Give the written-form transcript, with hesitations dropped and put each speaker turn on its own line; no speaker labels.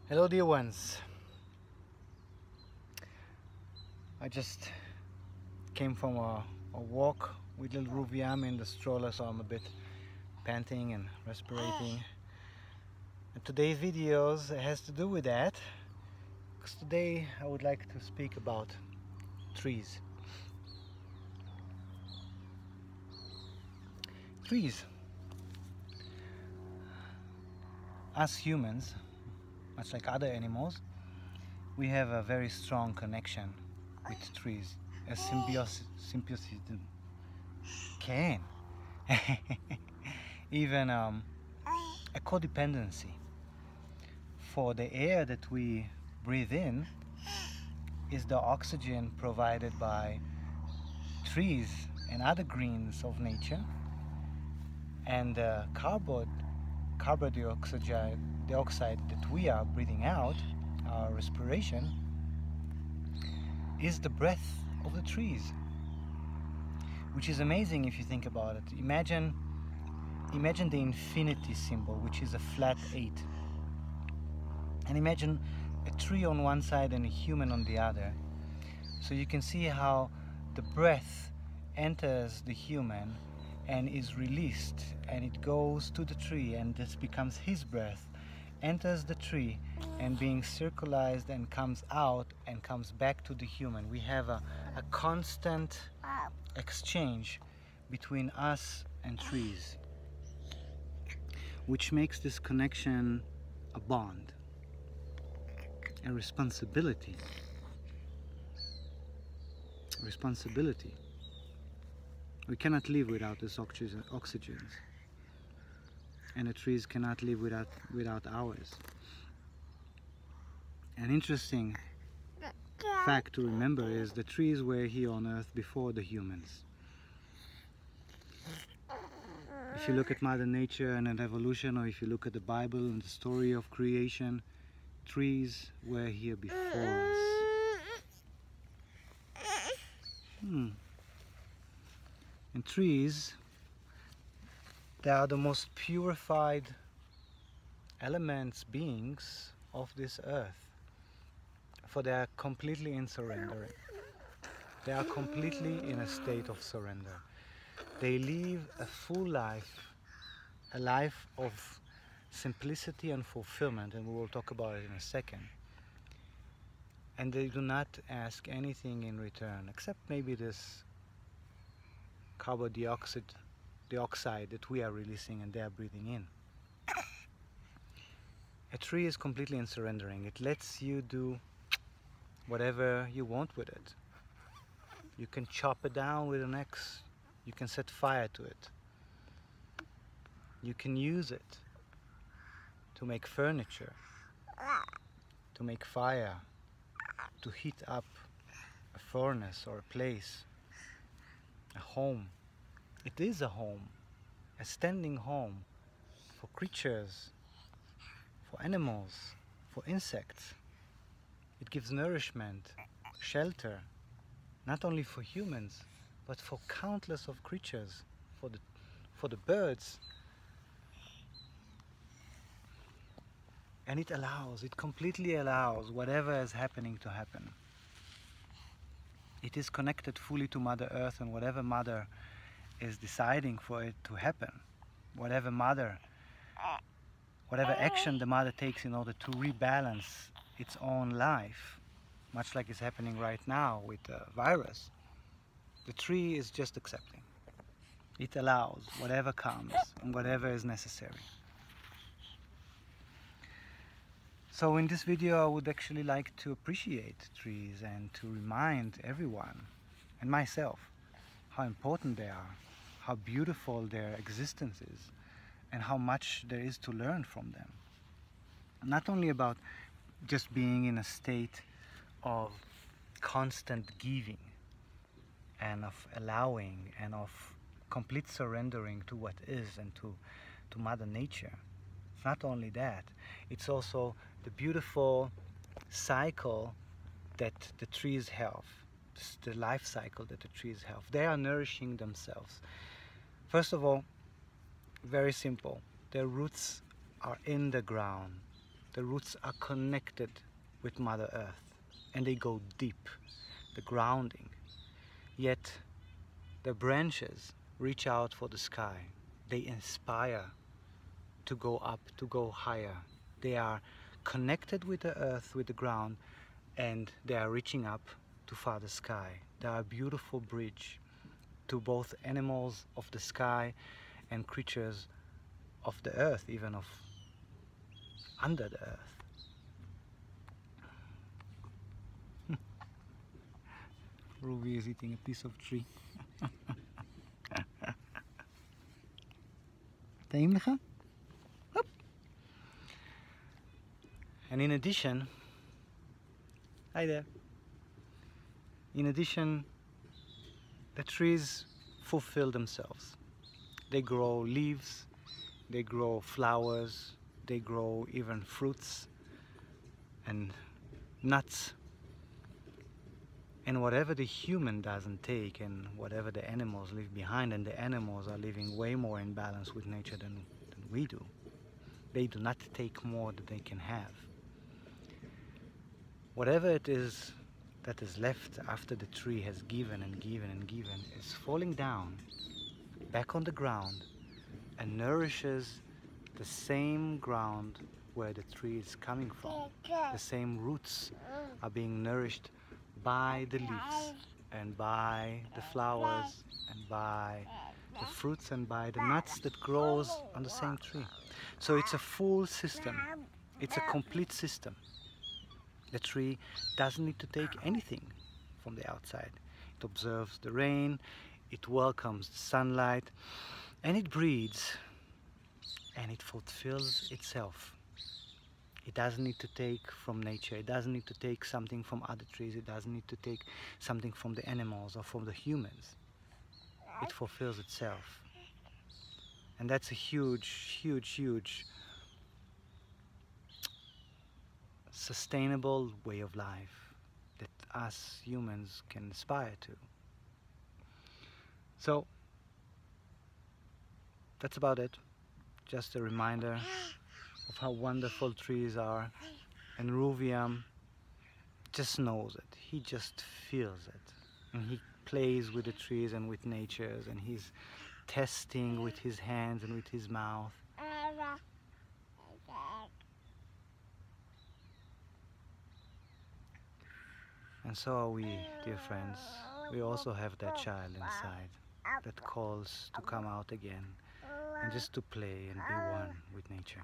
Hello dear ones, I just came from a walk with little Ruviam in the stroller, so I'm a bit panting and respirating. And today's videos has to do with that, because today I would like to speak about trees. Trees. Us humans, much like other animals, we have a very strong connection with trees, a symbiosis can even a codependency. For the air that we breathe in is the oxygen provided by trees and other greens of nature, and the carbon dioxide that we are breathing out, our respiration, is the breath of the trees, which is amazing if you think about it. Imagine the infinity symbol, which is a flat 8, and imagine a tree on one side and a human on the other. So you can see how the breath enters the human and is released, and it goes to the tree, and this becomes his breath, enters the tree and being circularized and comes out and comes back to the human. We have a constant exchange between us and trees, which makes this connection a bond, a responsibility. We cannot live without this oxygen, and the trees cannot live without ours. An interesting fact to remember is the trees were here on earth before the humans. If you look at Mother Nature and at evolution, or if you look at the Bible and the story of creation, trees were here before us. And trees, they are the most purified elements, beings of this earth, for they are completely in surrender. They are completely in a state of surrender. They live a full life, a life of simplicity and fulfillment, and we will talk about it in a second. And they do not ask anything in return, except maybe this carbon dioxide that we are releasing and they are breathing in. A tree is completely in surrendering. It lets you do whatever you want with it. You can chop it down with an axe. You can set fire to it. You can use it to make furniture, to make fire, to heat up a furnace or a place, a home. It is a home, a standing home for creatures, for animals, for insects. It gives nourishment, shelter, not only for humans, but for countless of creatures, for the birds. And it completely allows whatever is happening to happen. It is connected fully to Mother Earth, and whatever Mother is deciding for it to happen, whatever action the Mother takes in order to rebalance its own life, much like is happening right now with the virus, the tree is just accepting. It allows whatever comes and whatever is necessary. So in this video I would actually like to appreciate trees and to remind everyone, and myself, how important they are, how beautiful their existence is, and how much there is to learn from them. Not only about just being in a state of constant giving and of allowing and of complete surrendering to what is and to Mother Nature. It's not only that, it's also the beautiful cycle that the trees have, the life cycle that the trees have. They are nourishing themselves. First of all, very simple, their roots are in the ground. The roots are connected with Mother Earth and they go deep, the grounding. Yet the branches reach out for the sky. They inspire to go up, to go higher. They are connected with the earth, with the ground, and they are reaching up to farther sky. They are a beautiful bridge to both animals of the sky and creatures of the earth, even of under the earth. Ruby is eating a piece of tree. טעים לך? And in addition, hi there. In addition, the trees fulfill themselves. They grow leaves, they grow flowers, they grow even fruits and nuts. And whatever the human doesn't take and whatever the animals leave behind, and the animals are living way more in balance with nature than we do. They do not take more than they can have. Whatever it is that is left after the tree has given and given and given is falling down back on the ground and nourishes the same ground where the tree is coming from. The same roots are being nourished by the leaves and by the flowers and by the fruits and by the nuts that grows on the same tree. So it's a full system. It's a complete system. The tree doesn't need to take anything from the outside. It observes the rain, it welcomes the sunlight, and it breathes, and it fulfills itself. It doesn't need to take from nature, it doesn't need to take something from other trees, it doesn't need to take something from the animals or from the humans. It fulfills itself. And that's a huge, huge, huge sustainable way of life that us humans can aspire to. So that's about it. Just a reminder of how wonderful trees are, and Ruviam just knows it. He just feels it, and he plays with the trees and with nature, and he's testing with his hands and with his mouth. And so are we, dear friends. We also have that child inside that calls to come out again and just to play and be one with nature.